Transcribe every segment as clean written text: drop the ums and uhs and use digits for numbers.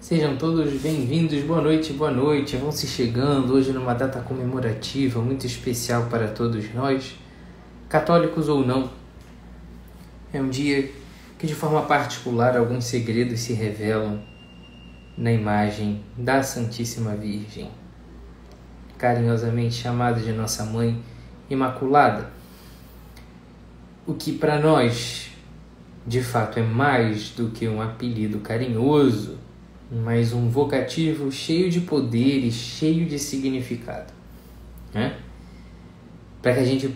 Sejam todos bem-vindos, boa noite, vão se chegando hoje numa data comemorativa muito especial para todos nós, católicos ou não. É um dia que de forma particular alguns segredos se revelam na imagem da Santíssima Virgem, carinhosamente chamada de Nossa Mãe Imaculada, o que para nós de fato é mais do que um apelido carinhoso, mas um vocativo cheio de poder e cheio de significado, né? Para que a gente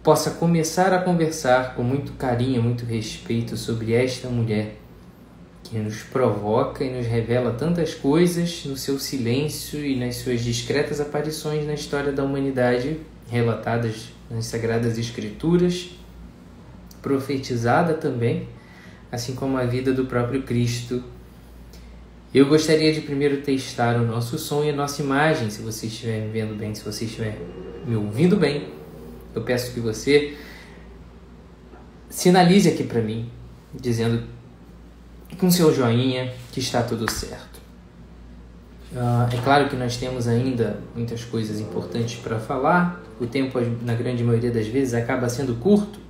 possa começar a conversar com muito carinho, muito respeito sobre esta mulher que nos provoca e nos revela tantas coisas no seu silêncio e nas suas discretas aparições na história da humanidade, relatadas nas Sagradas Escrituras, profetizada também, assim como a vida do próprio Cristo. Eu gostaria de primeiro testar o nosso som e a nossa imagem. Se você estiver me vendo bem, se você estiver me ouvindo bem, eu peço que você sinalize aqui para mim, dizendo com seu joinha que está tudo certo. É claro que nós temos ainda muitas coisas importantes para falar. O tempo, na grande maioria das vezes, acaba sendo curto,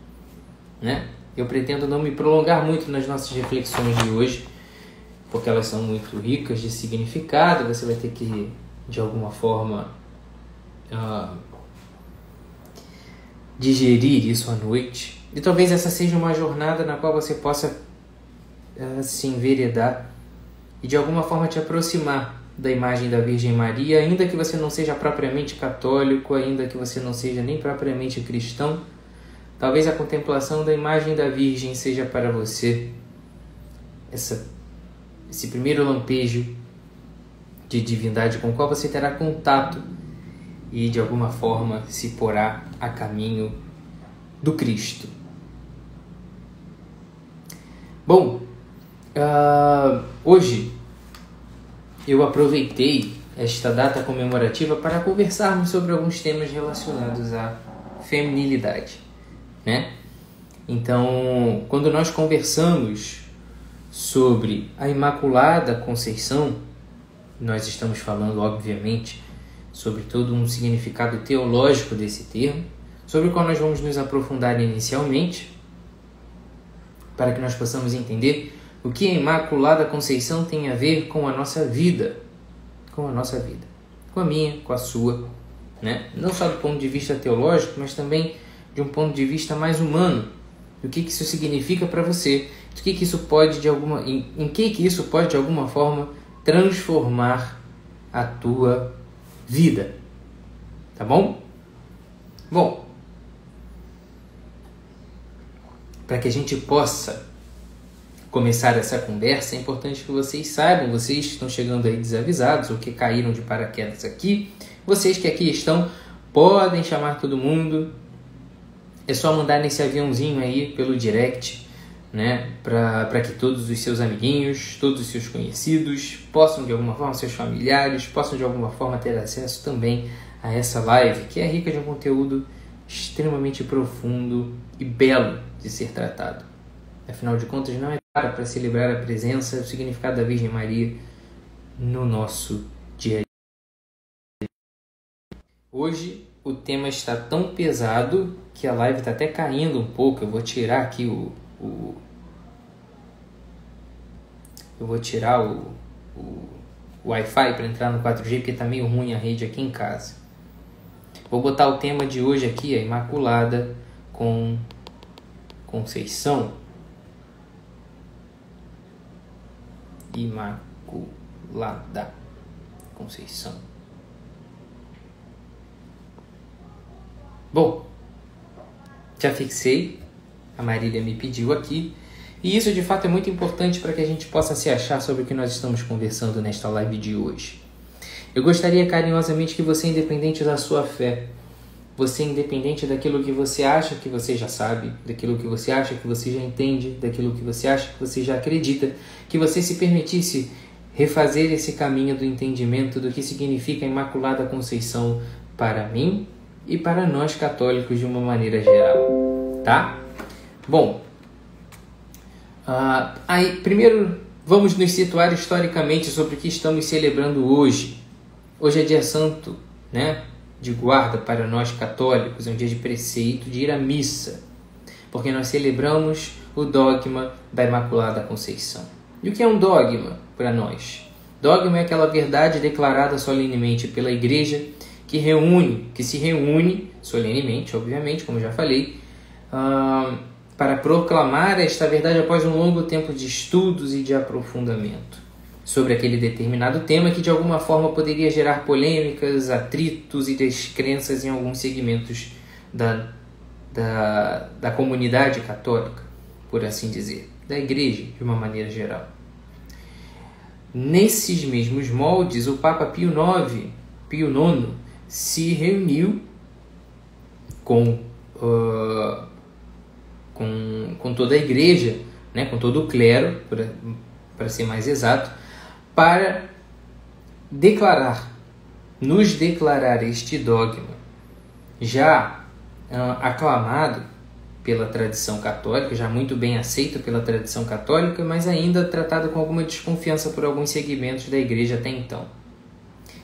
né? Eu pretendo não me prolongar muito nas nossas reflexões de hoje, porque elas são muito ricas de significado. Você vai ter que, de alguma forma, digerir isso à noite. E talvez essa seja uma jornada na qual você possa se enveredar e, de alguma forma, te aproximar da imagem da Virgem Maria, ainda que você não seja propriamente católico, ainda que você não seja nem propriamente cristão. Talvez a contemplação da imagem da Virgem seja para você esse primeiro lampejo de divindade com o qual você terá contato e, de alguma forma, se porá a caminho do Cristo. Bom, hoje eu aproveitei esta data comemorativa para conversarmos sobre alguns temas relacionados à feminilidade, né? Então, quando nós conversamos sobre a Imaculada Conceição, nós estamos falando, obviamente, sobre todo um significado teológico desse termo, sobre o qual nós vamos nos aprofundar inicialmente, para que nós possamos entender o que a Imaculada Conceição tem a ver com a nossa vida, com a minha, com a sua, né? Não só do ponto de vista teológico, mas também de um ponto de vista mais humano. O que isso significa para você? Em que isso pode de alguma forma transformar a tua vida? Tá bom? Bom, para que a gente possa começar essa conversa, é importante que vocês saibam, vocês que estão chegando aí desavisados ou que caíram de paraquedas aqui, vocês que aqui estão, podem chamar todo mundo. É só mandar nesse aviãozinho aí pelo direct, né? Para que todos os seus amiguinhos, todos os seus conhecidos possam de alguma forma, seus familiares, possam de alguma forma ter acesso também a essa live, que é rica de um conteúdo extremamente profundo e belo de ser tratado. Afinal de contas, não é para celebrar a presença e o significado da Virgem Maria no nosso dia a dia. Hoje o tema está tão pesado que a live está até caindo um pouco. Eu vou tirar aqui o Wi-Fi para entrar no 4G, porque está meio ruim a rede aqui em casa. Vou botar o tema de hoje aqui, a Imaculada Conceição. Imaculada Conceição. Bom, já fixei, a Marília me pediu aqui, e isso de fato é muito importante para que a gente possa se achar sobre o que nós estamos conversando nesta live de hoje. Eu gostaria carinhosamente que você, independente da sua fé, você, independente daquilo que você acha que você já sabe, daquilo que você acha que você já entende, daquilo que você acha que você já acredita, que você se permitisse refazer esse caminho do entendimento do que significa a Imaculada Conceição para mim e para nós católicos de uma maneira geral, tá? Bom, aí primeiro vamos nos situar historicamente sobre o que estamos celebrando hoje. Hoje é dia santo, né? De guarda para nós católicos, é um dia de preceito de ir à missa, porque nós celebramos o dogma da Imaculada Conceição. E o que é um dogma para nós? Dogma é aquela verdade declarada solenemente pela Igreja que se reúne solenemente, obviamente, como já falei, para proclamar esta verdade após um longo tempo de estudos e de aprofundamento sobre aquele determinado tema que de alguma forma poderia gerar polêmicas, atritos e descrenças em alguns segmentos da comunidade católica, por assim dizer, da Igreja de uma maneira geral. Nesses mesmos moldes, o Papa Pio IX se reuniu com toda a Igreja, né, com todo o clero, para ser mais exato, para nos declarar este dogma, já aclamado pela tradição católica, já muito bem aceito pela tradição católica, mas ainda tratado com alguma desconfiança por alguns segmentos da Igreja até então.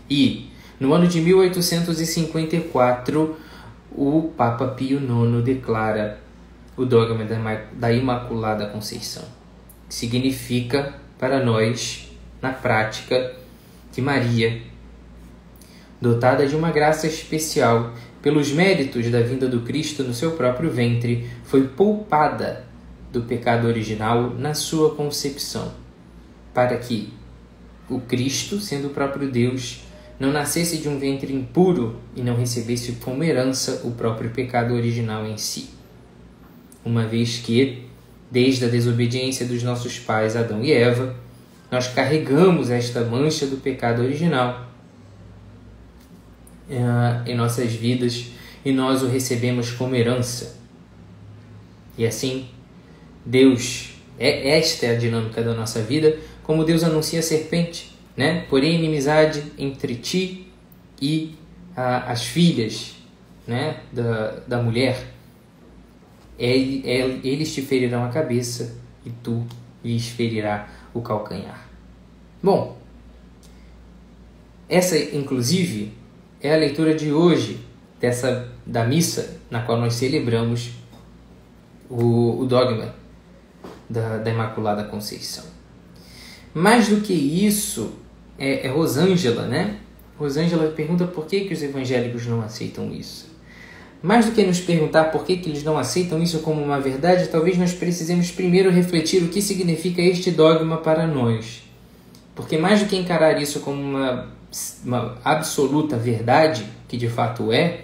E, no ano de 1854, o Papa Pio IX declara o dogma da Imaculada Conceição, que significa para nós, na prática, que Maria, dotada de uma graça especial pelos méritos da vinda do Cristo no seu próprio ventre, foi poupada do pecado original na sua concepção, para que o Cristo, sendo o próprio Deus, não nascesse de um ventre impuro e não recebesse como herança o próprio pecado original em si. Uma vez que, desde a desobediência dos nossos pais Adão e Eva, nós carregamos esta mancha do pecado original em nossas vidas e nós o recebemos como herança. E assim, esta é a dinâmica da nossa vida, como Deus anuncia a serpente, né? Porém, inimizade entre ti e as filhas, né, da mulher. Eles te ferirão a cabeça e tu lhes ferirá o calcanhar. Bom, essa, inclusive, é a leitura de hoje da missa na qual nós celebramos o dogma da Imaculada Conceição. Mais do que isso, é Rosângela, né? Rosângela pergunta por que os evangélicos não aceitam isso. Mais do que nos perguntar por que eles não aceitam isso como uma verdade, talvez nós precisemos primeiro refletir o que significa este dogma para nós. Porque mais do que encarar isso como uma absoluta verdade, que de fato é,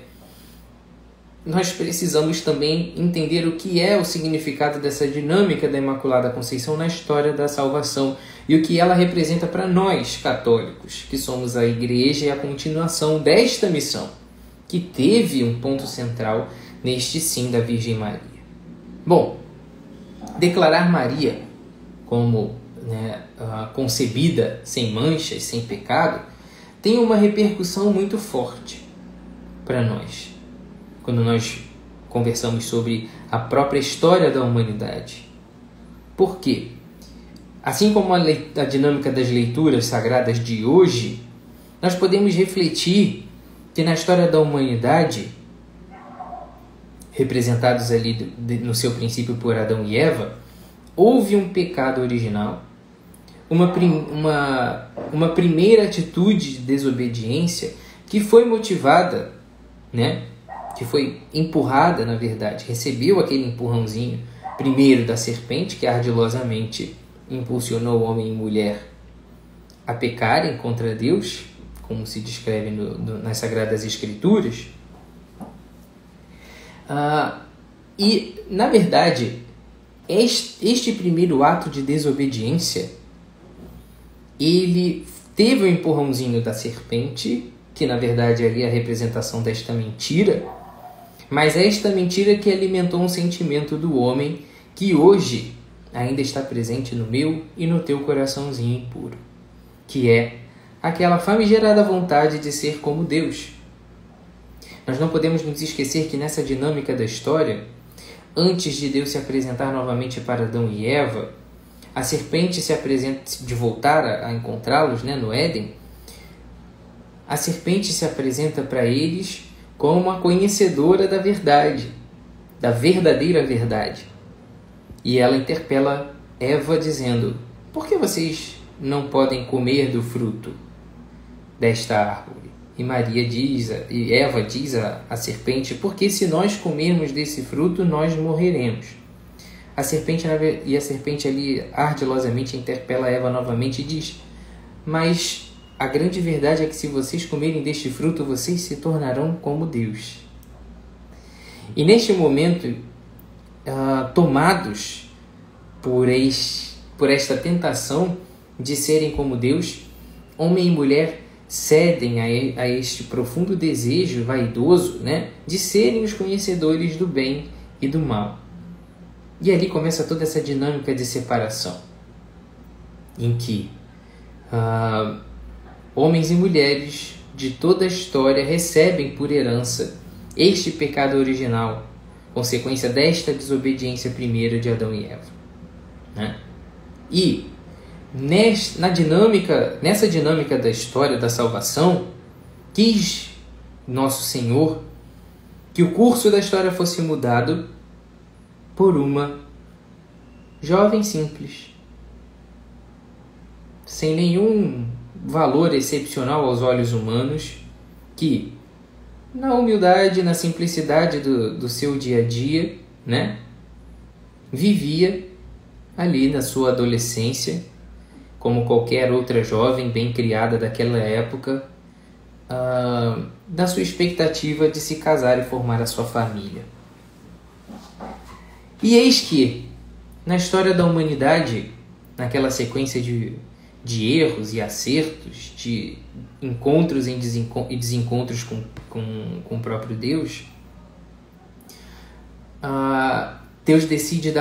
nós precisamos também entender o que é o significado dessa dinâmica da Imaculada Conceição na história da salvação e o que ela representa para nós, católicos, que somos a Igreja e a continuação desta missão, que teve um ponto central neste sim da Virgem Maria. Bom, declarar Maria como concebida sem manchas, sem pecado, tem uma repercussão muito forte para nós, quando nós conversamos sobre a própria história da humanidade. Por quê? Assim como a dinâmica das leituras sagradas de hoje, nós podemos refletir que na história da humanidade, representados ali no seu princípio por Adão e Eva, houve um pecado original, uma primeira atitude de desobediência que foi motivada, né? Que foi empurrada, na verdade, recebeu aquele empurrãozinho primeiro da serpente, que ardilosamente impulsionou homem e mulher a pecarem contra Deus, como se descreve nas Sagradas Escrituras. E, na verdade, este primeiro ato de desobediência, ele teve o empurrãozinho da serpente, que na verdade ali é a representação desta mentira, mas é esta mentira que alimentou um sentimento do homem que hoje ainda está presente no meu e no teu coraçãozinho impuro, que é aquela famigerada vontade de ser como Deus. Nós não podemos nos esquecer que nessa dinâmica da história, antes de Deus se apresentar novamente para Adão e Eva, a serpente se apresenta, de voltar a encontrá-los, né, no Éden, a serpente se apresenta para eles como uma conhecedora da verdade, da verdadeira verdade. E ela interpela Eva dizendo: por que vocês não podem comer do fruto desta árvore? E Eva diz à serpente: porque se nós comermos desse fruto, nós morreremos. A serpente ali ardilosamente interpela Eva novamente e diz: mas a grande verdade é que se vocês comerem deste fruto, vocês se tornarão como Deus. E neste momento, tomados por esta tentação de serem como Deus, homem e mulher cedem a este profundo desejo vaidoso, né, de serem os conhecedores do bem e do mal. E ali começa toda essa dinâmica de separação, em que homens e mulheres de toda a história recebem por herança este pecado original, consequência desta desobediência primeira de Adão e Eva, né? E nessa dinâmica da história da salvação, quis Nosso Senhor que o curso da história fosse mudado por uma jovem simples, sem nenhum valor excepcional aos olhos humanos, que, na humildade, na simplicidade do seu dia a dia, né, vivia ali na sua adolescência, como qualquer outra jovem bem criada daquela época, da sua expectativa de se casar e formar a sua família. E eis que, na história da humanidade, naquela sequência de erros e acertos, de encontros e desencontros com o próprio Deus, Deus decide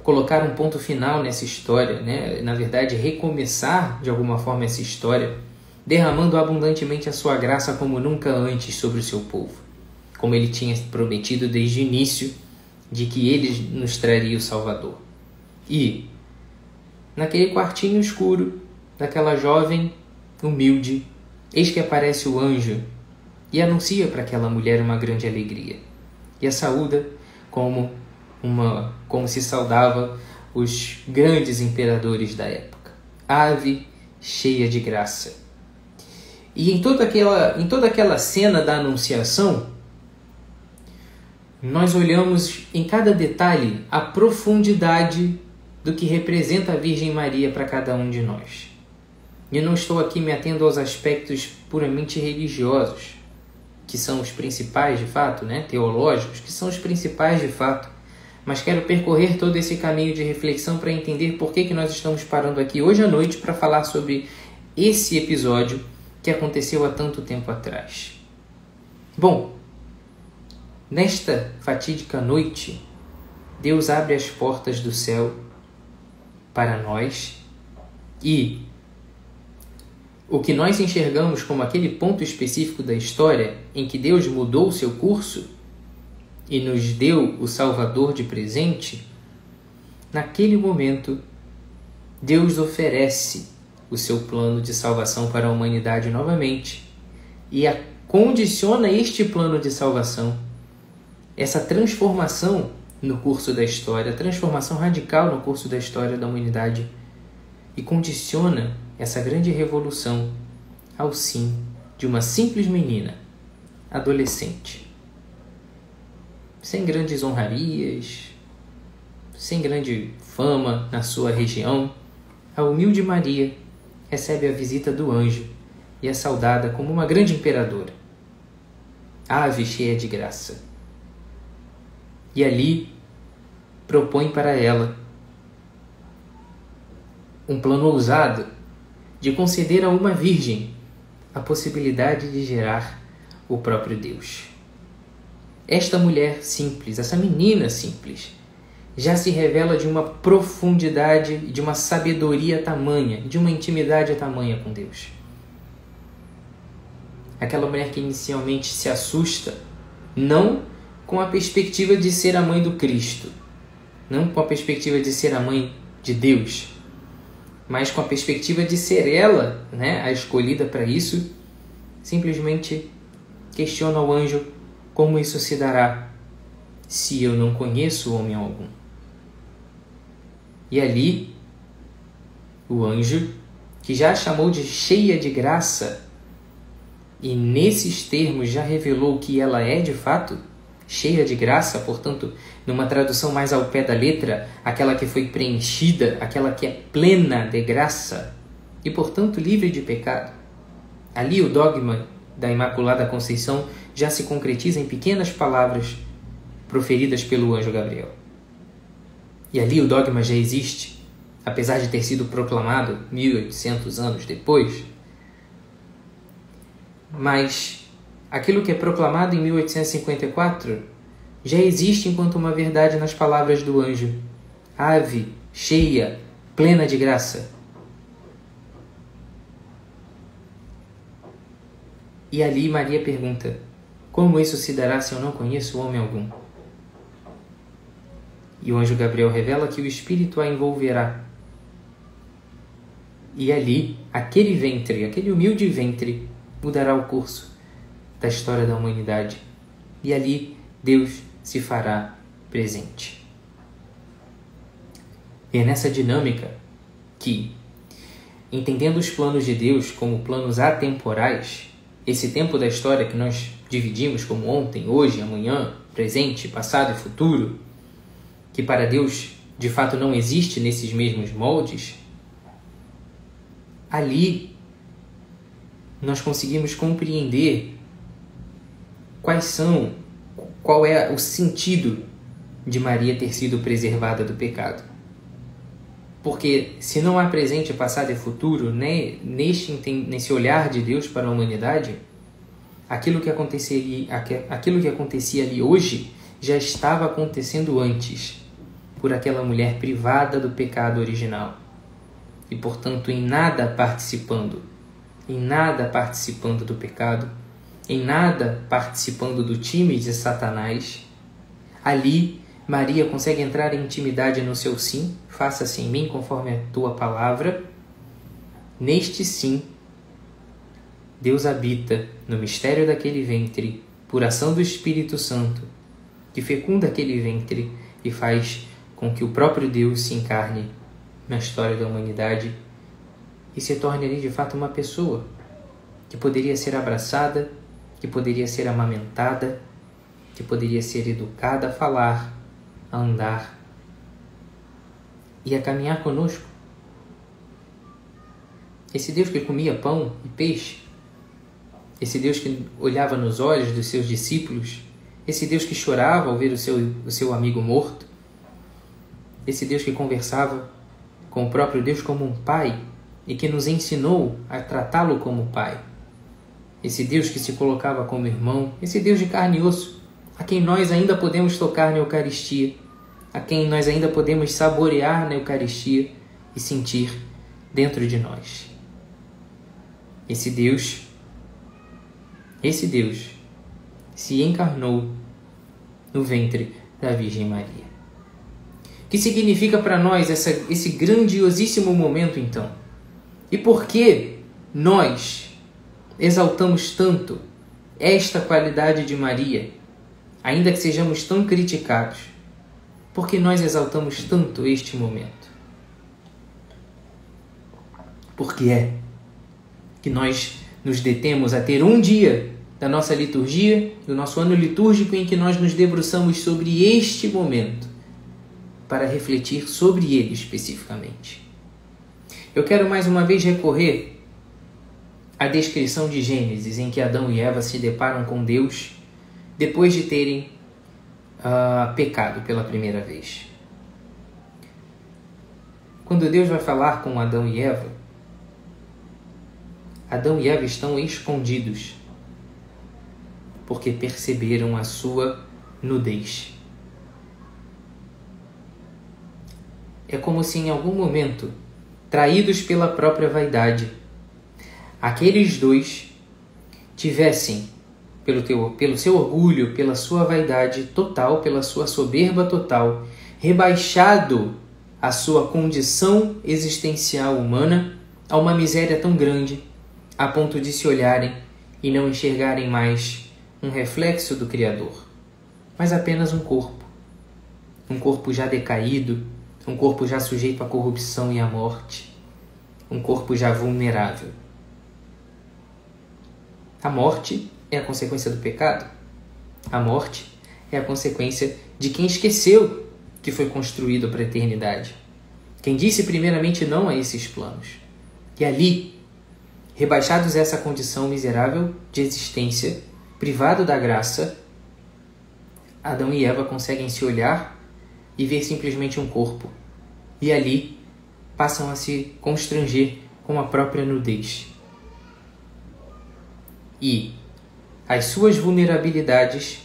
colocar um ponto final nessa história, né? Na verdade, recomeçar de alguma forma essa história, derramando abundantemente a sua graça como nunca antes sobre o seu povo, como ele tinha prometido desde o início, de que ele nos traria o Salvador. E, naquele quartinho escuro daquela jovem humilde, eis que aparece o anjo e anuncia para aquela mulher uma grande alegria, e a saúda como se saudava os grandes imperadores da época: ave cheia de graça. E em toda aquela cena da anunciação, nós olhamos em cada detalhe a profundidade do que representa a Virgem Maria para cada um de nós. E eu não estou aqui me atendo aos aspectos puramente religiosos, que são os principais de fato, né? Teológicos, que são os principais de fato, mas quero percorrer todo esse caminho de reflexão para entender por que nós estamos parando aqui hoje à noite para falar sobre esse episódio que aconteceu há tanto tempo atrás. Bom, nesta fatídica noite, Deus abre as portas do céu para nós, e o que nós enxergamos como aquele ponto específico da história em que Deus mudou o seu curso e nos deu o Salvador de presente, naquele momento, Deus oferece o seu plano de salvação para a humanidade novamente e condiciona este plano de salvação, essa transformação no curso da história, transformação radical no curso da história da humanidade, e condiciona essa grande revolução ao sim de uma simples menina, adolescente, sem grandes honrarias, sem grande fama na sua região. A humilde Maria recebe a visita do anjo e é saudada como uma grande imperadora, ave cheia de graça. E ali propõe para ela um plano ousado de conceder a uma virgem a possibilidade de gerar o próprio Deus. Esta mulher simples, essa menina simples, já se revela de uma profundidade, de uma sabedoria tamanha, de uma intimidade tamanha com Deus. Aquela mulher que inicialmente se assusta, não com a perspectiva de ser a mãe do Cristo, não com a perspectiva de ser a mãe de Deus, mas com a perspectiva de ser ela, né, a escolhida para isso, simplesmente questiona ao anjo como isso se dará se eu não conheço homem algum. E ali, o anjo, que já a chamou de cheia de graça, e nesses termos já revelou que ela é de fato cheia de graça, portanto, numa tradução mais ao pé da letra, aquela que foi preenchida, aquela que é plena de graça e, portanto, livre de pecado. Ali o dogma da Imaculada Conceição já se concretiza em pequenas palavras proferidas pelo anjo Gabriel. E ali o dogma já existe, apesar de ter sido proclamado 1800 anos depois. Mas aquilo que é proclamado em 1854 já existe enquanto uma verdade nas palavras do anjo. Ave, cheia, plena de graça. E ali Maria pergunta: como isso se dará se eu não conheço homem algum? E o anjo Gabriel revela que o Espírito a envolverá. E ali, aquele ventre, aquele humilde ventre, mudará o curso da história da humanidade. E ali Deus se fará presente. E é nessa dinâmica que, entendendo os planos de Deus como planos atemporais, esse tempo da história que nós dividimos como ontem, hoje, amanhã, presente, passado e futuro, que para Deus de fato não existe nesses mesmos moldes, ali nós conseguimos compreender qual é o sentido de Maria ter sido preservada do pecado. Porque se não há presente, passado e futuro, né, nesse olhar de Deus para a humanidade, aquilo que acontecia ali hoje já estava acontecendo antes, por aquela mulher privada do pecado original. E, portanto, em nada participando do pecado, em nada participando do time de Satanás, ali Maria consegue entrar em intimidade no seu sim, faça-se em mim conforme a tua palavra. Neste sim, Deus habita no mistério daquele ventre, por ação do Espírito Santo, que fecunda aquele ventre e faz com que o próprio Deus se encarne na história da humanidade e se torne ali de fato uma pessoa que poderia ser abraçada, que poderia ser amamentada, que poderia ser educada a falar, a andar e a caminhar conosco. Esse Deus que comia pão e peixe, esse Deus que olhava nos olhos dos seus discípulos, esse Deus que chorava ao ver o seu amigo morto, esse Deus que conversava com o próprio Deus como um pai e que nos ensinou a tratá-lo como pai, esse Deus que se colocava como irmão, esse Deus de carne e osso, a quem nós ainda podemos tocar na Eucaristia, a quem nós ainda podemos saborear na Eucaristia e sentir dentro de nós. Esse Deus se encarnou no ventre da Virgem Maria. Que significa para nós esse grandiosíssimo momento, então? E por que nós exaltamos tanto esta qualidade de Maria, ainda que sejamos tão criticados? Por que nós exaltamos tanto este momento? Porque é que nós nos detemos a ter um dia da nossa liturgia, do nosso ano litúrgico, em que nós nos debruçamos sobre este momento, para refletir sobre ele especificamente. Eu quero mais uma vez recorrer à descrição de Gênesis, em que Adão e Eva se deparam com Deus depois de terem pecado pela primeira vez. Quando Deus vai falar com Adão e Eva estão escondidos, porque perceberam a sua nudez. É como se em algum momento, traídos pela própria vaidade, aqueles dois tivessem, pelo seu orgulho, pela sua vaidade total, pela sua soberba total, rebaixado a sua condição existencial humana a uma miséria tão grande a ponto de se olharem e não enxergarem mais um reflexo do Criador, mas apenas um corpo já decaído, um corpo já sujeito à corrupção e à morte, um corpo já vulnerável. A morte é a consequência do pecado. A morte é a consequência de quem esqueceu que foi construído para a eternidade. Quem disse primeiramente não a esses planos. E ali, rebaixados a essa condição miserável de existência, privado da graça, Adão e Eva conseguem se olhar e ver simplesmente um corpo. E ali passam a se constranger com a própria nudez. E as suas vulnerabilidades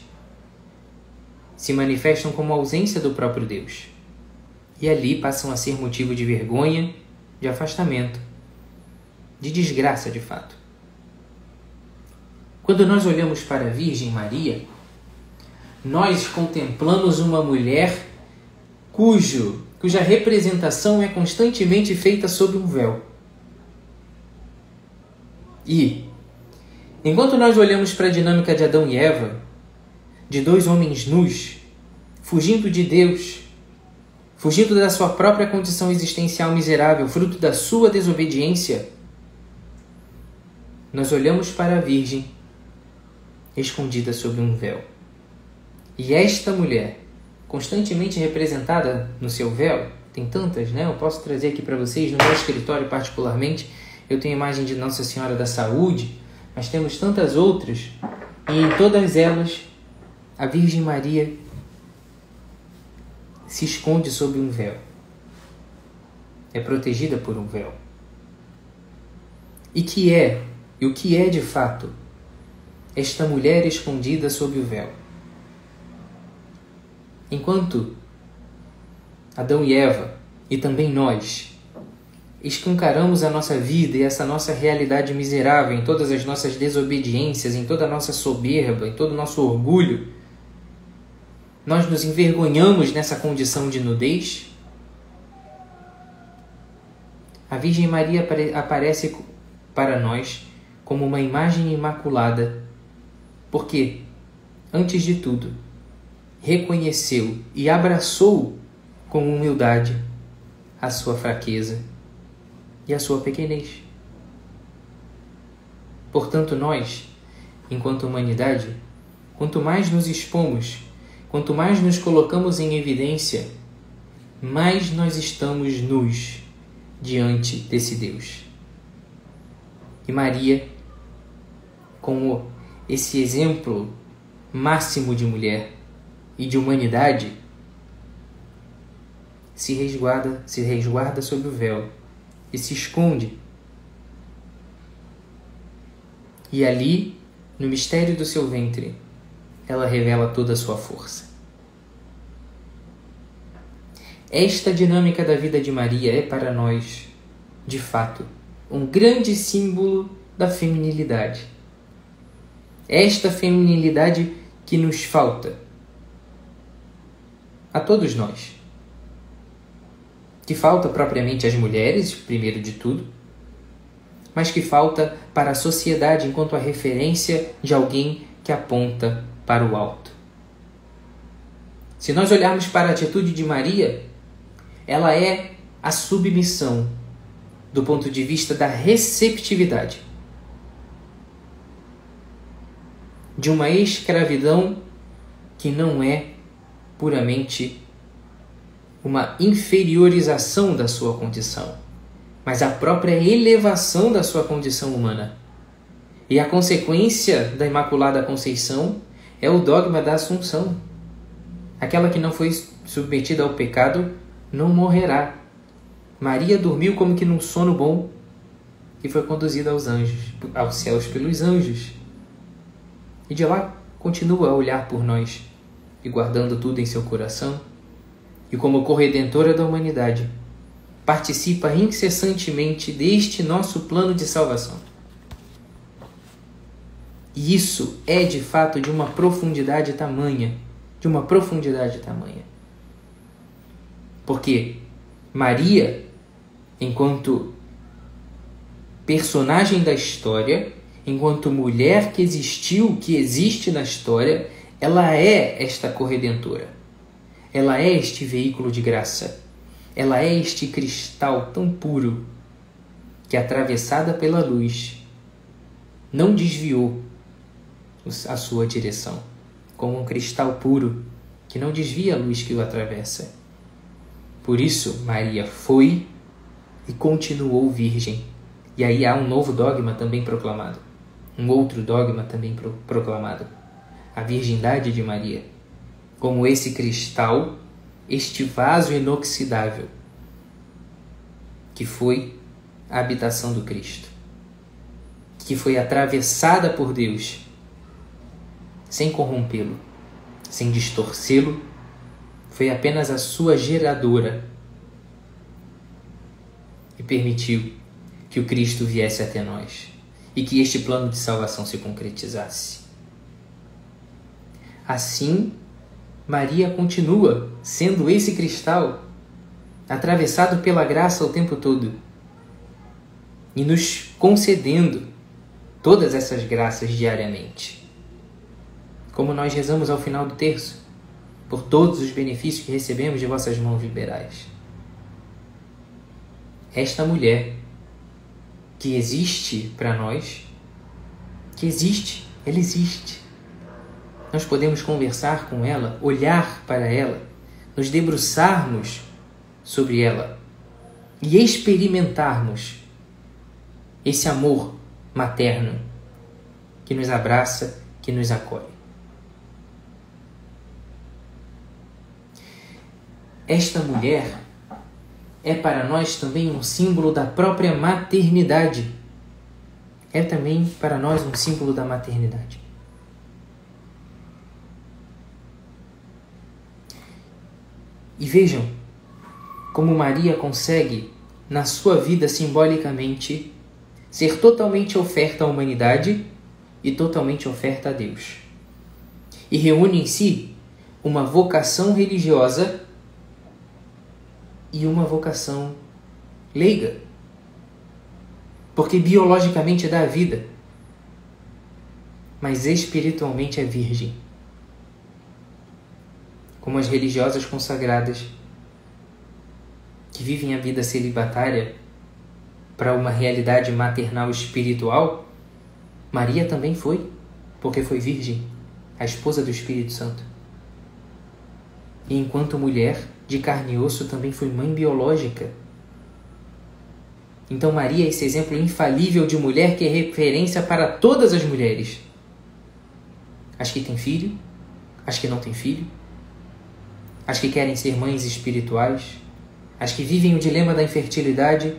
se manifestam como a ausência do próprio Deus. E ali passam a ser motivo de vergonha, de afastamento, de desgraça de fato. Quando nós olhamos para a Virgem Maria, nós contemplamos uma mulher cuja representação é constantemente feita sob um véu. E, enquanto nós olhamos para a dinâmica de Adão e Eva, de dois homens nus, fugindo de Deus, fugindo da sua própria condição existencial miserável, fruto da sua desobediência, nós olhamos para a Virgem escondida sob um véu. E esta mulher, constantemente representada no seu véu, tem tantas, né? Eu posso trazer aqui para vocês, no meu escritório particularmente, eu tenho a imagem de Nossa Senhora da Saúde, mas temos tantas outras, e em todas elas, a Virgem Maria se esconde sob um véu. É protegida por um véu. E o que é de fato esta mulher escondida sob o véu? Enquanto Adão e Eva, e também nós, escancaramos a nossa vida e essa nossa realidade miserável em todas as nossas desobediências, em toda a nossa soberba, em todo o nosso orgulho, nós nos envergonhamos nessa condição de nudez. A Virgem Maria aparece para nós como uma imagem imaculada, porque, antes de tudo, reconheceu e abraçou com humildade a sua fraqueza e a sua pequenez. Portanto, nós, enquanto humanidade, quanto mais nos expomos, quanto mais nos colocamos em evidência, mais nós estamos nus diante desse Deus. E Maria, como esse exemplo máximo de mulher e de humanidade, se resguarda sob o véu e se esconde. E ali, no mistério do seu ventre, ela revela toda a sua força. Esta dinâmica da vida de Maria é para nós, de fato, um grande símbolo da feminilidade. Esta feminilidade que nos falta a todos nós. Que falta propriamente às mulheres, primeiro de tudo, mas que falta para a sociedade enquanto a referência de alguém que aponta para o alto. Se nós olharmos para a atitude de Maria, ela é a submissão do ponto de vista da receptividade de uma escravidão que não é puramente uma inferiorização da sua condição, mas a própria elevação da sua condição humana. E a consequência da Imaculada Conceição é o dogma da Assunção. Aquela que não foi submetida ao pecado não morrerá. Maria dormiu como que num sono bom e foi conduzida aos céus pelos anjos. E de lá continua a olhar por nós e guardando tudo em seu coração. E como corredentora da humanidade, participa incessantemente deste nosso plano de salvação. E isso é de fato de uma profundidade tamanha, Porque Maria, enquanto personagem da história, enquanto mulher que existiu, que existe na história, ela é esta corredentora. Ela é este veículo de graça. Ela é este cristal tão puro que, atravessada pela luz, não desviou a sua direção, como um cristal puro que não desvia a luz que o atravessa. Por isso, Maria foi e continuou virgem. E aí há um novo dogma também proclamado, um outro dogma também proclamado, a virgindade de Maria, como esse cristal, este vaso inoxidável, que foi a habitação do Cristo, que foi atravessada por Deus, sem corrompê-lo, sem distorcê-lo, foi apenas a sua geradora e permitiu que o Cristo viesse até nós e que este plano de salvação se concretizasse. Assim, Maria continua sendo esse cristal atravessado pela graça o tempo todo e nos concedendo todas essas graças diariamente. Como nós rezamos ao final do terço, por todos os benefícios que recebemos de vossas mãos liberais. Esta mulher que existe para nós, ela existe. Nós podemos conversar com ela, olhar para ela, nos debruçarmos sobre ela e experimentarmos esse amor materno que nos abraça, que nos acolhe. Esta mulher é para nós também um símbolo da própria maternidade. É também para nós um símbolo da maternidade. E vejam como Maria consegue, na sua vida simbolicamente, ser totalmente oferta à humanidade e totalmente oferta a Deus. E reúne em si uma vocação religiosa e uma vocação leiga, porque biologicamente dá a vida, mas espiritualmente é virgem, como as religiosas consagradas que vivem a vida celibatária para uma realidade maternal espiritual. Maria também foi, porque foi virgem, a esposa do Espírito Santo. E enquanto mulher de carne e osso, também foi mãe biológica. Então Maria é esse exemplo infalível de mulher que é referência para todas as mulheres. As que têm filho, as que não têm filho, as que querem ser mães espirituais, as que vivem o dilema da infertilidade,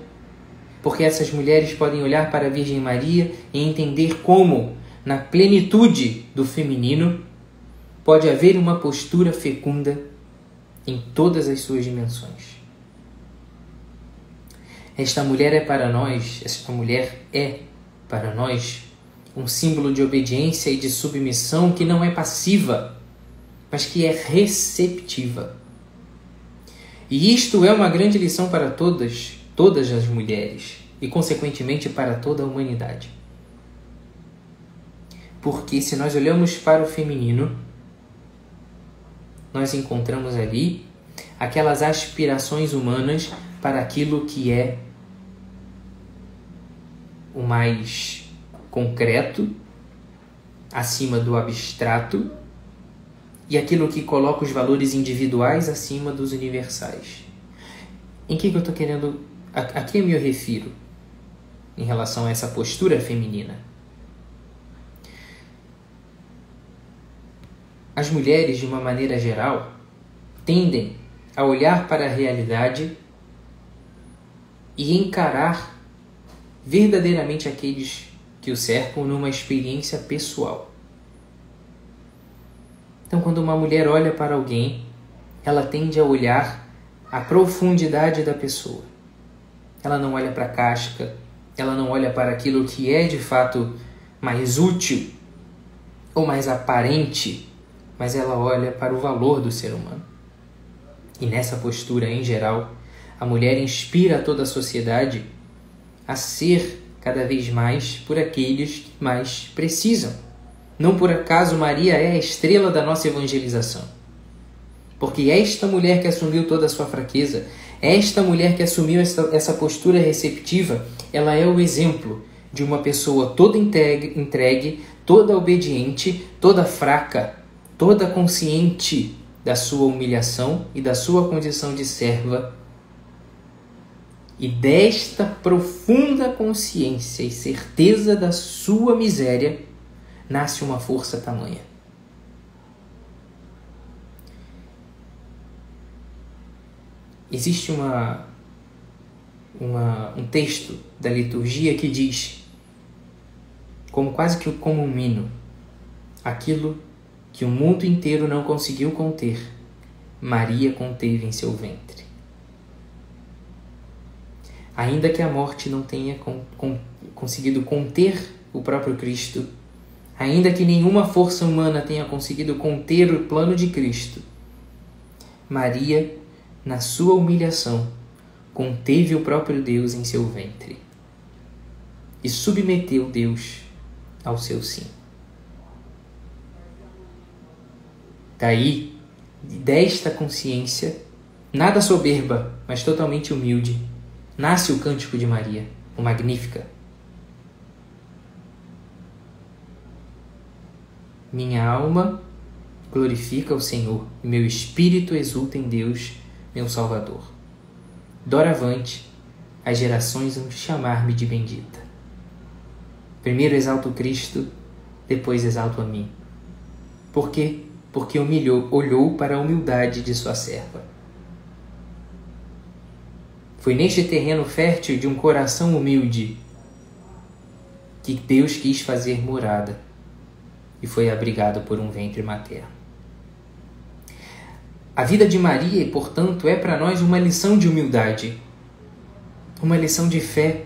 porque essas mulheres podem olhar para a Virgem Maria e entender como, na plenitude do feminino, pode haver uma postura fecunda em todas as suas dimensões. Esta mulher é para nós um símbolo de obediência e de submissão que não é passiva, mas que é receptiva. E isto é uma grande lição para todas as mulheres e, consequentemente, para toda a humanidade. Porque se nós olhamos para o feminino, nós encontramos ali aquelas aspirações humanas para aquilo que é o mais concreto, acima do abstrato, e aquilo que coloca os valores individuais acima dos universais. Em que eu estou querendo... A que eu me refiro em relação a essa postura feminina? As mulheres, de uma maneira geral, tendem a olhar para a realidade e encarar verdadeiramente aqueles que o cercam numa experiência pessoal. Então, quando uma mulher olha para alguém, ela tende a olhar a profundidade da pessoa. Ela não olha para a casca, ela não olha para aquilo que é de fato mais útil ou mais aparente, mas ela olha para o valor do ser humano. E nessa postura, em geral, A mulher inspira toda a sociedade a ser cada vez mais por aqueles que mais precisam. Não por acaso Maria é a estrela da nossa evangelização. Porque esta mulher que assumiu toda a sua fraqueza, esta mulher que assumiu essa postura receptiva, ela é o exemplo de uma pessoa toda entregue, toda obediente, toda fraca, toda consciente da sua humilhação e da sua condição de serva. E desta profunda consciência e certeza da sua miséria, nasce uma força tamanha. Existe um texto da liturgia que diz, quase que como um hino, aquilo que o mundo inteiro não conseguiu conter, Maria conteve em seu ventre. Ainda que a morte não tenha conseguido conter o próprio Cristo, ainda que nenhuma força humana tenha conseguido conter o plano de Cristo, Maria, na sua humilhação, conteve o próprio Deus em seu ventre e submeteu Deus ao seu sim. Daí, desta consciência, nada soberba, mas totalmente humilde, nasce o Cântico de Maria, o Magnífica. Minha alma glorifica o Senhor, e meu espírito exulta em Deus, meu Salvador. Doravante, as gerações vão chamar-me de bendita. Primeiro exalto Cristo, depois exalto a mim. Por quê? Porque olhou para a humildade de sua serva. Foi neste terreno fértil de um coração humilde que Deus quis fazer morada e foi abrigado por um ventre materno. A vida de Maria, portanto, é para nós uma lição de humildade, uma lição de fé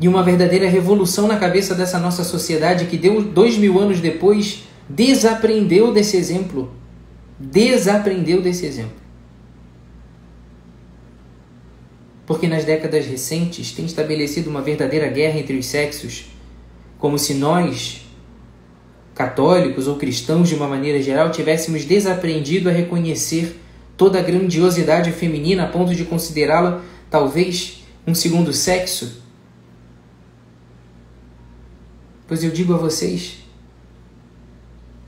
e uma verdadeira revolução na cabeça dessa nossa sociedade que 2000 anos depois desaprendeu desse exemplo. Porque nas décadas recentes tem estabelecido uma verdadeira guerra entre os sexos, como se nós, católicos ou cristãos de uma maneira geral, tivéssemos desaprendido a reconhecer toda a grandiosidade feminina a ponto de considerá-la talvez um segundo sexo. Pois eu digo a vocês,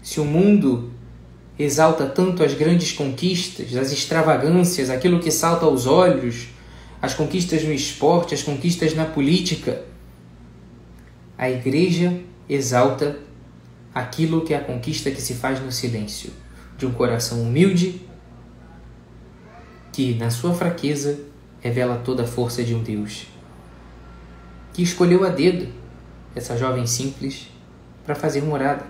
se o mundo exalta tanto as grandes conquistas, as extravagâncias, aquilo que salta aos olhos, as conquistas no esporte, as conquistas na política, a Igreja exalta aquilo que é a conquista que se faz no silêncio, de um coração humilde, que na sua fraqueza revela toda a força de um Deus, que escolheu a dedo essa jovem simples para fazer morada.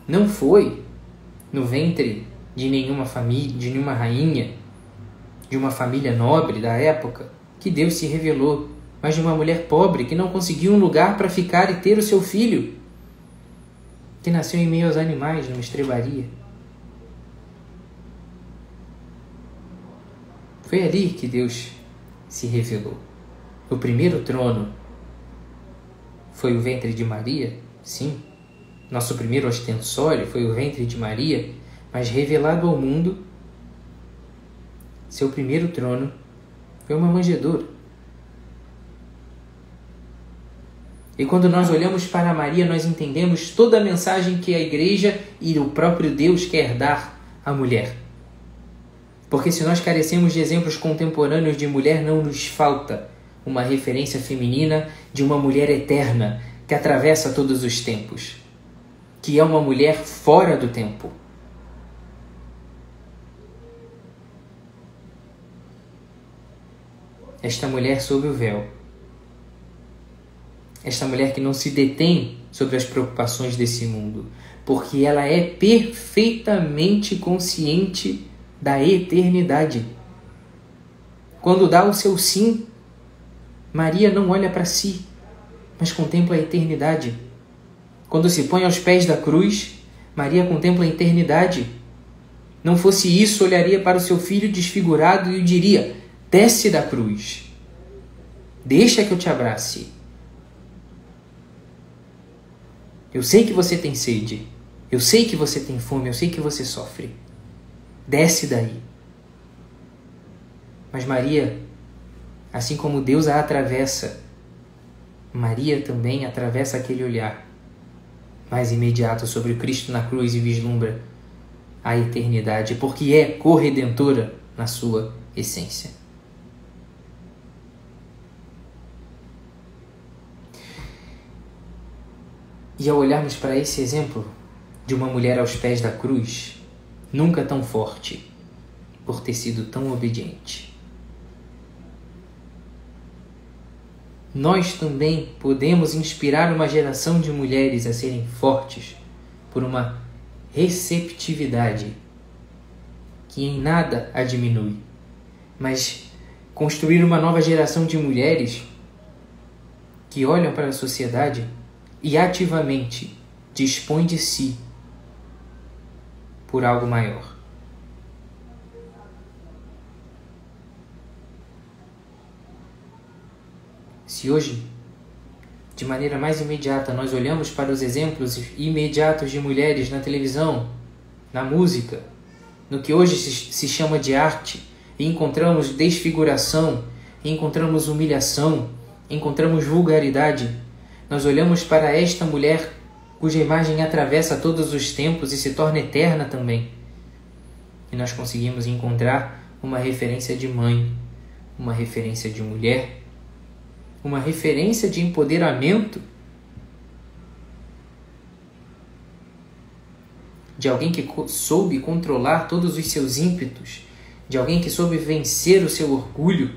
Não foi no ventre de nenhuma família, de nenhuma rainha, de uma família nobre da época, que Deus se revelou, mas de uma mulher pobre que não conseguiu um lugar para ficar e ter o seu filho, que nasceu em meio aos animais, numa estrebaria. Foi ali que Deus se revelou. O primeiro trono foi o ventre de Maria, sim. Nosso primeiro ostensório foi o ventre de Maria, mas revelado ao mundo, seu primeiro trono foi uma manjedoura. E quando nós olhamos para Maria, nós entendemos toda a mensagem que a Igreja e o próprio Deus quer dar à mulher. Porque se nós carecemos de exemplos contemporâneos de mulher, não nos falta uma referência feminina de uma mulher eterna que atravessa todos os tempos, que é uma mulher fora do tempo. Esta mulher sob o véu, esta mulher que não se detém sobre as preocupações desse mundo, porque ela é perfeitamente consciente da eternidade. Quando dá o seu sim, Maria não olha para si, mas contempla a eternidade. Quando se põe aos pés da cruz, Maria contempla a eternidade. Não fosse isso, olharia para o seu filho desfigurado e o diria: desce da cruz. Deixa que eu te abrace. Eu sei que você tem sede. Eu sei que você tem fome. Eu sei que você sofre. Desce daí. Mas Maria, assim como Deus a atravessa, Maria também atravessa aquele olhar mais imediato sobre o Cristo na cruz e vislumbra a eternidade, porque é corredentora na sua essência. E ao olharmos para esse exemplo de uma mulher aos pés da cruz, nunca tão forte, por ter sido tão obediente, nós também podemos inspirar uma geração de mulheres a serem fortes por uma receptividade que em nada a diminui, mas construir uma nova geração de mulheres que olham para a sociedade e ativamente dispõem de si por algo maior. Se hoje, de maneira mais imediata, nós olhamos para os exemplos imediatos de mulheres na televisão, na música, no que hoje se chama de arte, e encontramos desfiguração, e encontramos humilhação, encontramos vulgaridade, nós olhamos para esta mulher cuja imagem atravessa todos os tempos e se torna eterna também. E nós conseguimos encontrar uma referência de mãe, uma referência de mulher, uma referência de empoderamento, de alguém que soube controlar todos os seus ímpetos, de alguém que soube vencer o seu orgulho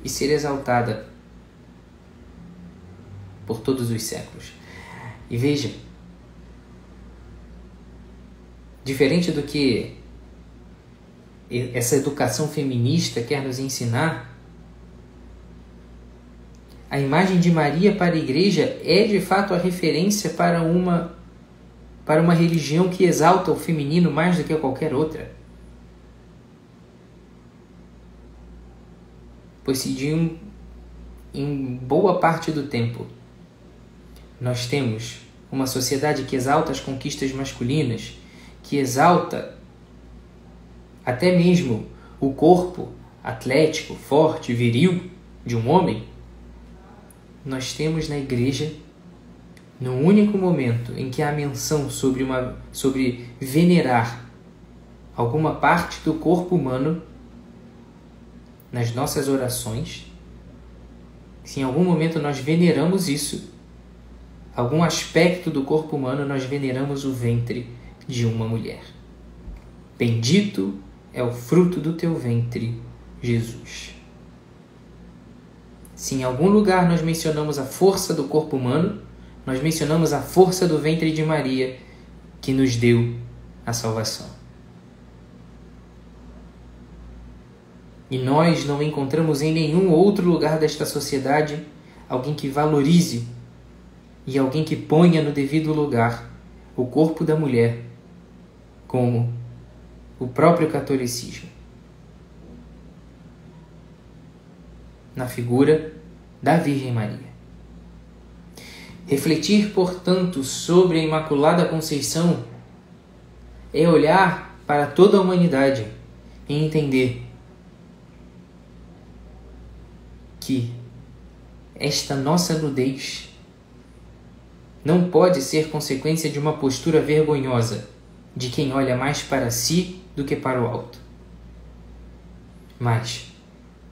e ser exaltada por todos os séculos. E veja, diferente do que essa educação feminista quer nos ensinar, a imagem de Maria para a igreja é de fato a referência para uma religião que exalta o feminino mais do que qualquer outra. Pois se em boa parte do tempo nós temos uma sociedade que exalta as conquistas masculinas, que exalta até mesmo o corpo atlético, forte, viril de um homem, nós temos na igreja, no único momento em que há menção sobre venerar alguma parte do corpo humano nas nossas orações, se em algum momento nós veneramos isso, algum aspecto do corpo humano, nós veneramos o ventre de uma mulher. Bendito é o fruto do teu ventre, Jesus. Se em algum lugar nós mencionamos a força do corpo humano, nós mencionamos a força do ventre de Maria, que nos deu a salvação. E nós não encontramos em nenhum outro lugar desta sociedade alguém que valorize e alguém que ponha no devido lugar o corpo da mulher, como o próprio catolicismo, na figura da Virgem Maria. Refletir, portanto, sobre a Imaculada Conceição é olhar para toda a humanidade e entender que esta nossa nudez não pode ser consequência de uma postura vergonhosa de quem olha mais para si do que para o alto. Mas,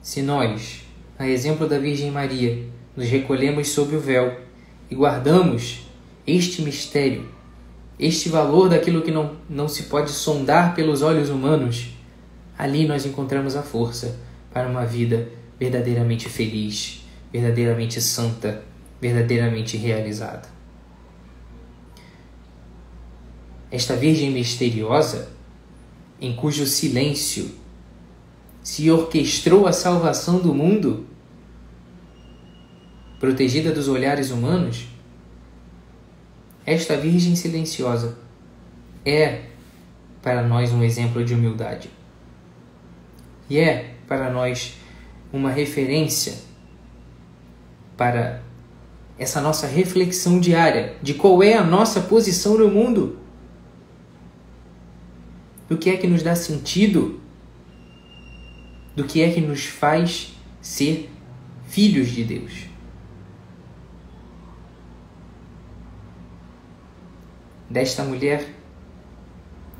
se nós, a exemplo da Virgem Maria, nos recolhemos sob o véu e guardamos este mistério, este valor daquilo que não se pode sondar pelos olhos humanos, ali nós encontramos a força para uma vida verdadeiramente feliz, verdadeiramente santa, verdadeiramente realizada. Esta Virgem misteriosa, em cujo silêncio se orquestrou a salvação do mundo, protegida dos olhares humanos, esta Virgem silenciosa é para nós um exemplo de humildade. E é para nós uma referência para essa nossa reflexão diária de qual é a nossa posição no mundo. Do que é que nos dá sentido? Do que é que nos faz ser filhos de Deus? Desta mulher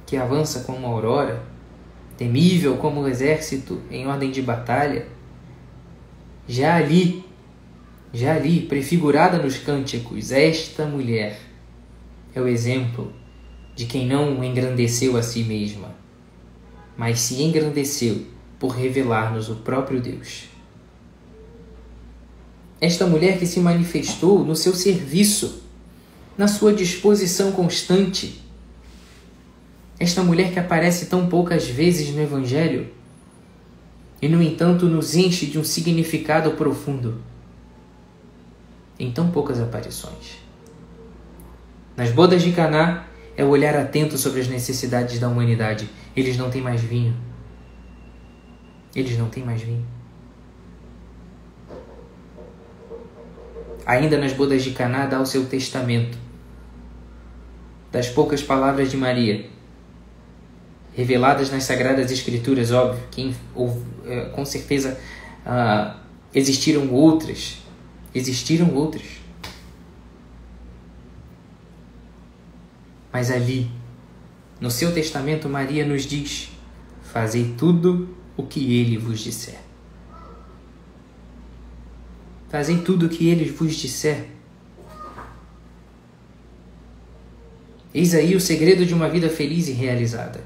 que avança como uma aurora, temível como o exército em ordem de batalha, já ali, prefigurada nos cânticos, esta mulher é o exemplo de quem não engrandeceu a si mesma, mas se engrandeceu por revelar-nos o próprio Deus. Esta mulher que se manifestou no seu serviço, na sua disposição constante. Esta mulher que aparece tão poucas vezes no Evangelho e, no entanto, nos enche de um significado profundo em tão poucas aparições. Nas bodas de Caná é o olhar atento sobre as necessidades da humanidade. Eles não têm mais vinho. Eles não têm mais vinho. Ainda nas bodas de Caná dá o seu testamento das poucas palavras de Maria, reveladas nas Sagradas Escrituras, óbvio, que com certeza existiram outras. Mas ali, no seu testamento, Maria nos diz: fazei tudo o que ele vos disser. Fazei tudo o que ele vos disser. Eis aí o segredo de uma vida feliz e realizada.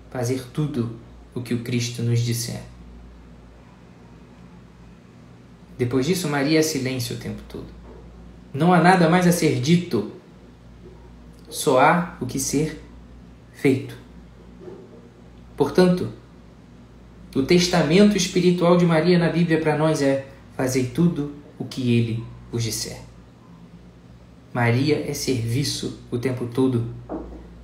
Fazer tudo o que o Cristo nos disser. Depois disso, Maria é silêncio o tempo todo. Não há nada mais a ser dito. Só há o que ser feito. Portanto, o testamento espiritual de Maria na Bíblia para nós é: fazei tudo o que ele vos disser. Maria é serviço o tempo todo.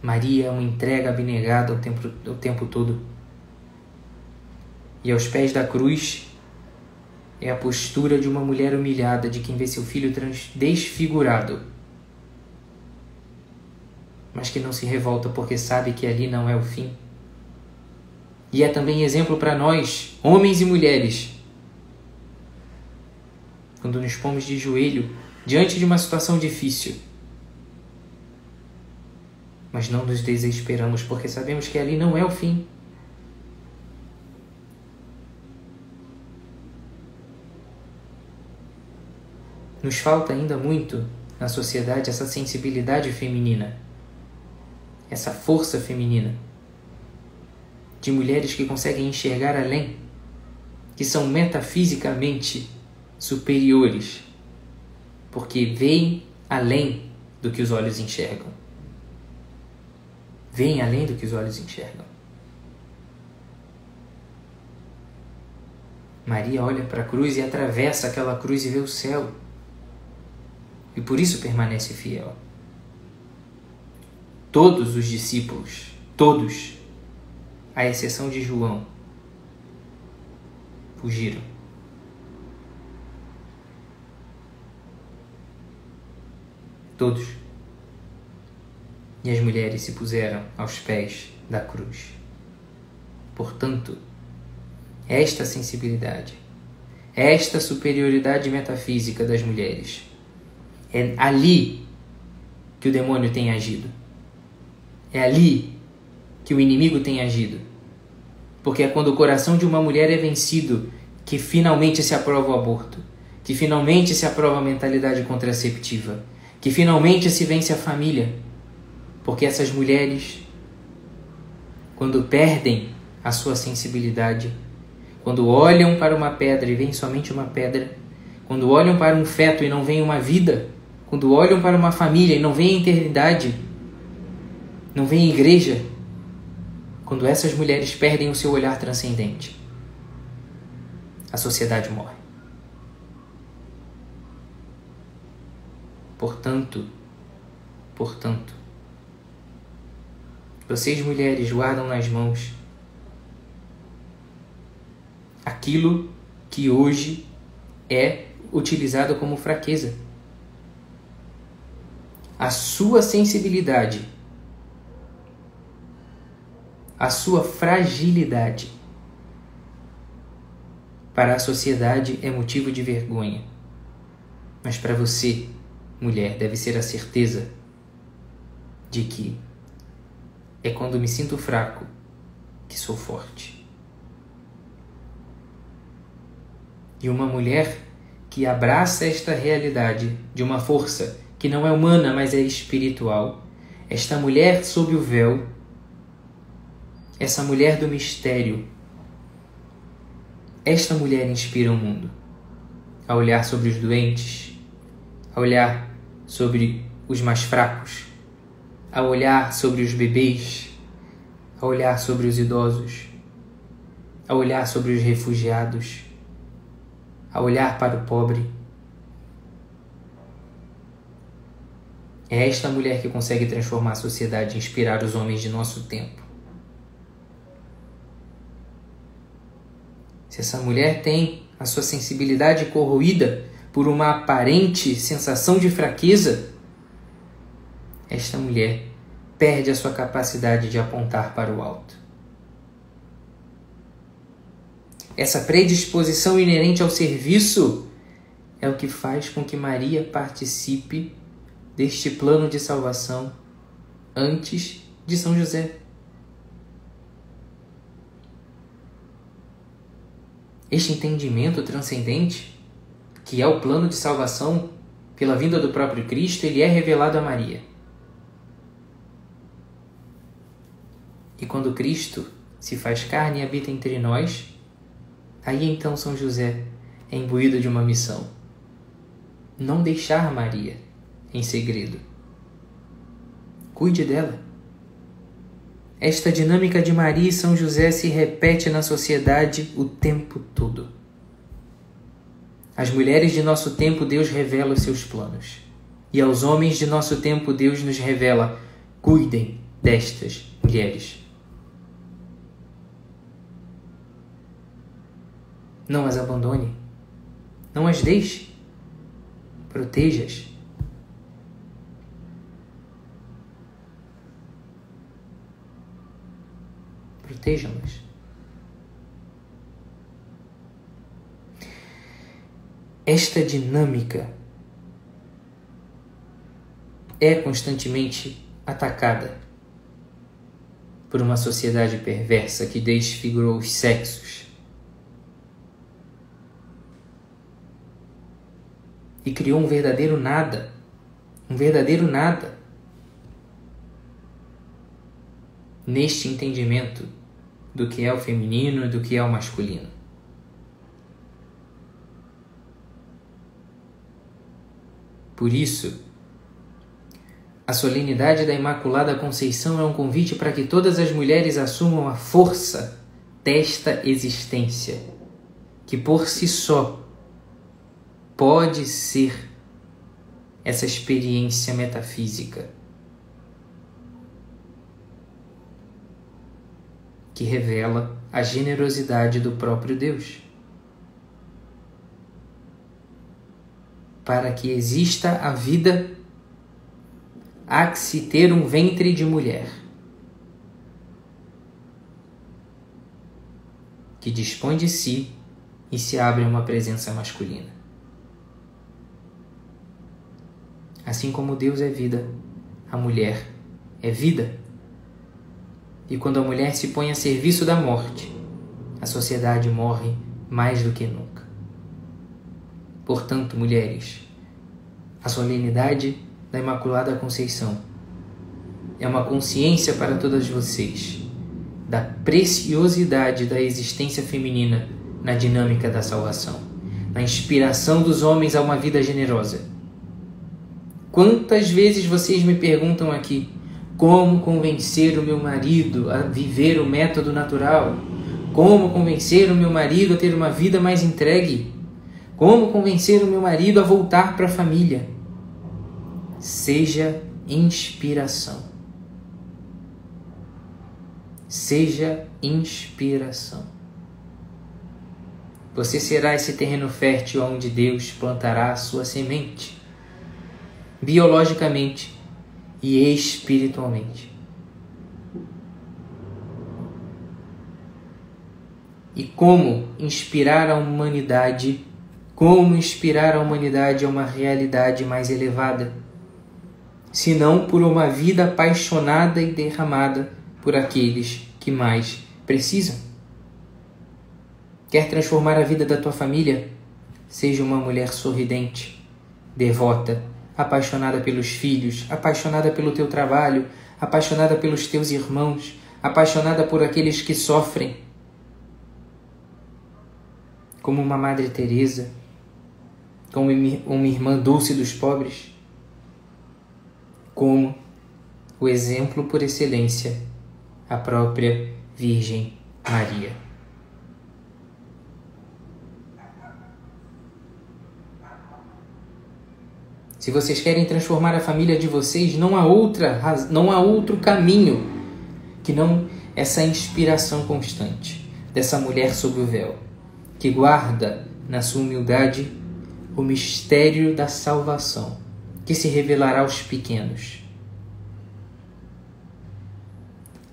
Maria é uma entrega abnegada o tempo todo. E aos pés da cruz é a postura de uma mulher humilhada, de quem vê seu filho desfigurado, mas que não se revolta porque sabe que ali não é o fim. E é também exemplo para nós, homens e mulheres, quando nos pomos de joelho diante de uma situação difícil, mas não nos desesperamos porque sabemos que ali não é o fim. Nos falta ainda muito na sociedade essa sensibilidade feminina, essa força feminina, de mulheres que conseguem enxergar além, que são metafisicamente superiores, porque veem além do que os olhos enxergam. Veem além do que os olhos enxergam. Maria olha para a cruz e atravessa aquela cruz e vê o céu. E por isso permanece fiel. Todos os discípulos, todos, à exceção de João, fugiram. Todos. E as mulheres se puseram aos pés da cruz. Portanto, esta sensibilidade, esta superioridade metafísica das mulheres, é ali que o demônio tem agido. É ali que o inimigo tem agido. Porque é quando o coração de uma mulher é vencido que finalmente se aprova o aborto, que finalmente se aprova a mentalidade contraceptiva, que finalmente se vence a família. Porque essas mulheres, quando perdem a sua sensibilidade, quando olham para uma pedra e veem somente uma pedra, quando olham para um feto e não veem uma vida, quando olham para uma família e não veem a eternidade, não veem igreja, quando essas mulheres perdem o seu olhar transcendente, a sociedade morre. Portanto, Vocês, mulheres, guardam nas mãos aquilo que hoje é utilizado como fraqueza. A sua sensibilidade, a sua fragilidade para a sociedade é motivo de vergonha. Mas para você, mulher, deve ser a certeza de que é quando me sinto fraco que sou forte. E uma mulher que abraça esta realidade de uma força que não é humana, mas é espiritual, esta mulher sob o véu, essa mulher do mistério, esta mulher inspira o mundo a olhar sobre os doentes, a olhar sobre os mais fracos, a olhar sobre os bebês, a olhar sobre os idosos, a olhar sobre os refugiados, a olhar para o pobre. É esta mulher que consegue transformar a sociedade e inspirar os homens de nosso tempo. Se essa mulher tem a sua sensibilidade corroída por uma aparente sensação de fraqueza, esta mulher perde a sua capacidade de apontar para o alto. Essa predisposição inerente ao serviço é o que faz com que Maria participe deste plano de salvação antes de São José. Este entendimento transcendente, que é o plano de salvação pela vinda do próprio Cristo, ele é revelado a Maria. E quando Cristo se faz carne e habita entre nós, aí então São José é imbuído de uma missão: não deixar Maria em segredo. Cuide dela. Esta dinâmica de Maria e São José se repete na sociedade o tempo todo. Às mulheres de nosso tempo, Deus revela os seus planos. E aos homens de nosso tempo, Deus nos revela: cuidem destas mulheres. Não as abandone. Não as deixe. Proteja-as. Protejam-nas. Esta dinâmica é constantemente atacada por uma sociedade perversa que desfigurou os sexos e criou um verdadeiro nada. Neste entendimento do que é o feminino e do que é o masculino. Por isso, a solenidade da Imaculada Conceição é um convite para que todas as mulheres assumam a força desta existência, que por si só pode ser essa experiência metafísica que revela a generosidade do próprio Deus. Para que exista a vida, há que se ter um ventre de mulher, que dispõe de si e se abre a uma presença masculina. Assim como Deus é vida, a mulher é vida. E quando a mulher se põe a serviço da morte, a sociedade morre mais do que nunca. Portanto, mulheres, a solenidade da Imaculada Conceição é uma consciência para todas vocês da preciosidade da existência feminina na dinâmica da salvação, na inspiração dos homens a uma vida generosa. Quantas vezes vocês me perguntam aqui: como convencer o meu marido a viver o método natural? Como convencer o meu marido a ter uma vida mais entregue? Como convencer o meu marido a voltar para a família? Seja inspiração. Seja inspiração. Você será esse terreno fértil onde Deus plantará a sua semente, biologicamente e espiritualmente. E como inspirar a humanidade a uma realidade mais elevada, se não por uma vida apaixonada e derramada por aqueles que mais precisam? Quer transformar a vida da tua família? Seja uma mulher sorridente, devota, apaixonada pelos filhos, apaixonada pelo teu trabalho, apaixonada pelos teus irmãos, apaixonada por aqueles que sofrem, como uma Madre Teresa, como uma irmã Dulce dos pobres, como o exemplo por excelência, a própria Virgem Maria. Se vocês querem transformar a família de vocês, não há outro caminho que não essa inspiração constante dessa mulher sob o véu, que guarda na sua humildade o mistério da salvação, que se revelará aos pequenos.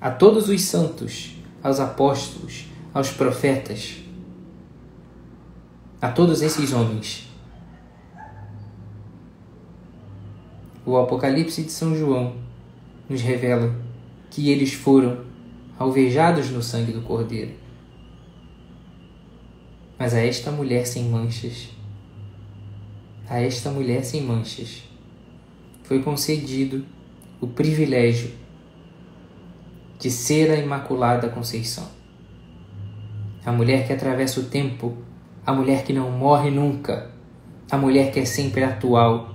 A todos os santos, aos apóstolos, aos profetas, a todos esses homens, o Apocalipse de São João nos revela que eles foram alvejados no sangue do Cordeiro. Mas a esta mulher sem manchas, foi concedido o privilégio de ser a Imaculada Conceição. A mulher que atravessa o tempo, a mulher que não morre nunca, a mulher que é sempre atual,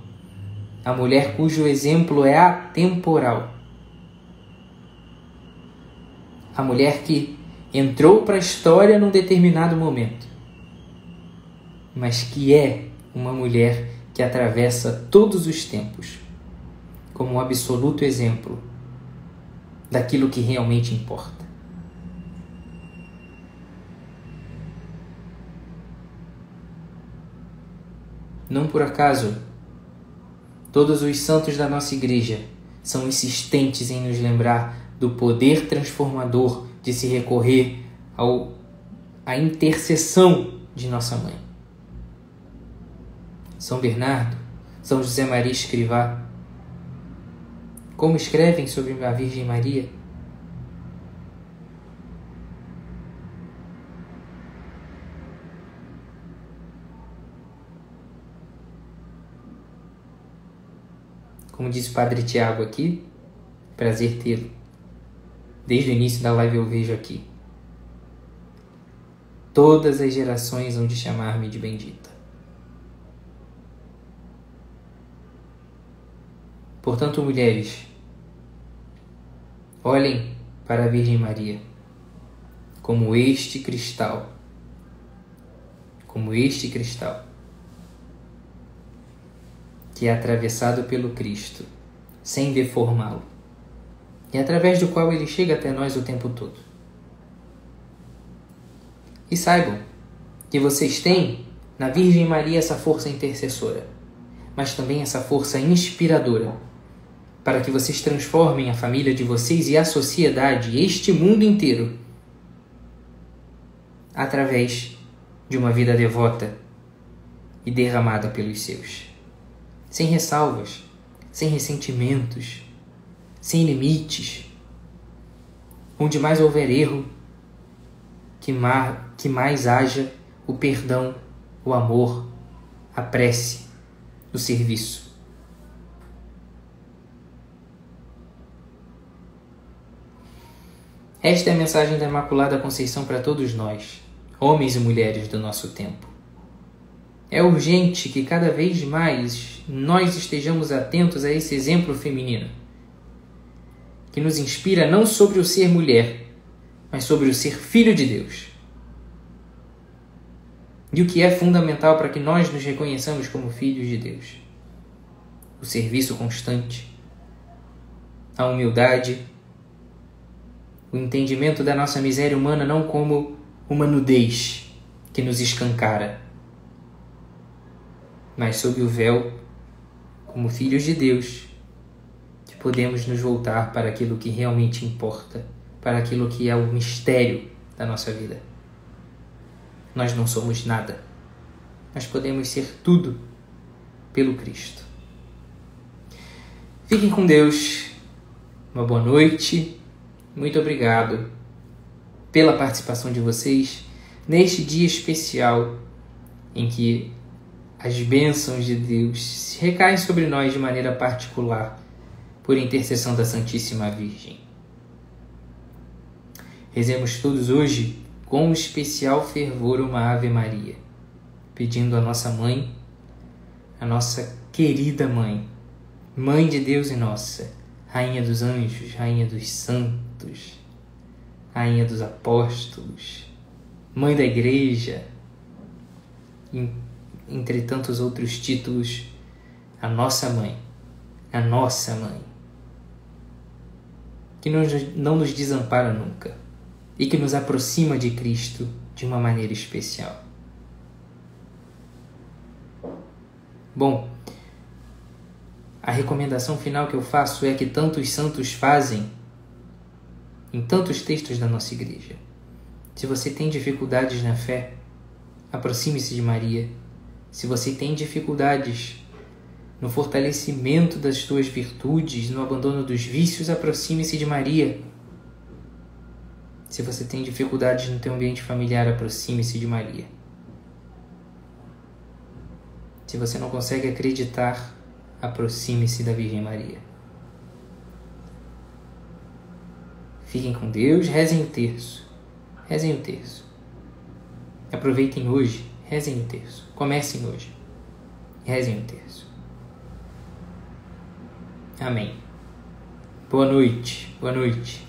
a mulher cujo exemplo é atemporal. A mulher que entrou para a história num determinado momento, mas que é uma mulher que atravessa todos os tempos como um absoluto exemplo daquilo que realmente importa. Não por acaso, todos os santos da nossa igreja são insistentes em nos lembrar do poder transformador de se recorrer à intercessão de nossa mãe. São Bernardo, São José Maria Escrivá, como escrevem sobre a Virgem Maria? Como diz o Padre Tiago aqui, prazer tê-lo. Desde o início da live eu vejo aqui. Todas as gerações hão de chamar-me de bendita. Portanto, mulheres, olhem para a Virgem Maria como este cristal, que é atravessado pelo Cristo, sem deformá-lo, e através do qual ele chega até nós o tempo todo. E saibam que vocês têm na Virgem Maria essa força intercessora, mas também essa força inspiradora, para que vocês transformem a família de vocês e a sociedade, este mundo inteiro, através de uma vida devota e derramada pelos seus. Sem ressalvas, sem ressentimentos, sem limites. Onde mais houver erro, que mais haja o perdão, o amor, a prece, o serviço. Esta é a mensagem da Imaculada Conceição para todos nós, homens e mulheres do nosso tempo. É urgente que cada vez mais nós estejamos atentos a esse exemplo feminino, que nos inspira não sobre o ser mulher, mas sobre o ser filho de Deus. E o que é fundamental para que nós nos reconheçamos como filhos de Deus? O serviço constante, a humildade o entendimento da nossa miséria humana não como uma nudez que nos escancara, mas sob o véu, como filhos de Deus, que podemos nos voltar para aquilo que realmente importa, para aquilo que é o mistério da nossa vida. Nós não somos nada, mas podemos ser tudo pelo Cristo. Fiquem com Deus, uma boa noite, muito obrigado pela participação de vocês neste dia especial em que as bênçãos de Deus recaem sobre nós de maneira particular por intercessão da Santíssima Virgem. Rezemos todos hoje com especial fervor uma Ave Maria, pedindo à nossa mãe, a nossa querida mãe, Mãe de Deus e nossa, Rainha dos anjos, Rainha dos santos, Rainha dos apóstolos, Mãe da Igreja, entre tantos outros títulos, a nossa mãe, que não nos desampara nunca e que nos aproxima de Cristo de uma maneira especial. Bom, a recomendação final que eu faço é que tantos santos fazem em tantos textos da nossa igreja. Se você tem dificuldades na fé, aproxime-se de Maria. Se você tem dificuldades no fortalecimento das suas virtudes, no abandono dos vícios, aproxime-se de Maria. Se você tem dificuldades no teu ambiente familiar, aproxime-se de Maria. Se você não consegue acreditar, aproxime-se da Virgem Maria. Fiquem com Deus, rezem o terço. Rezem o terço. Aproveitem hoje, rezem o terço. Comecem hoje. Rezem o terço. Amém. Boa noite. Boa noite.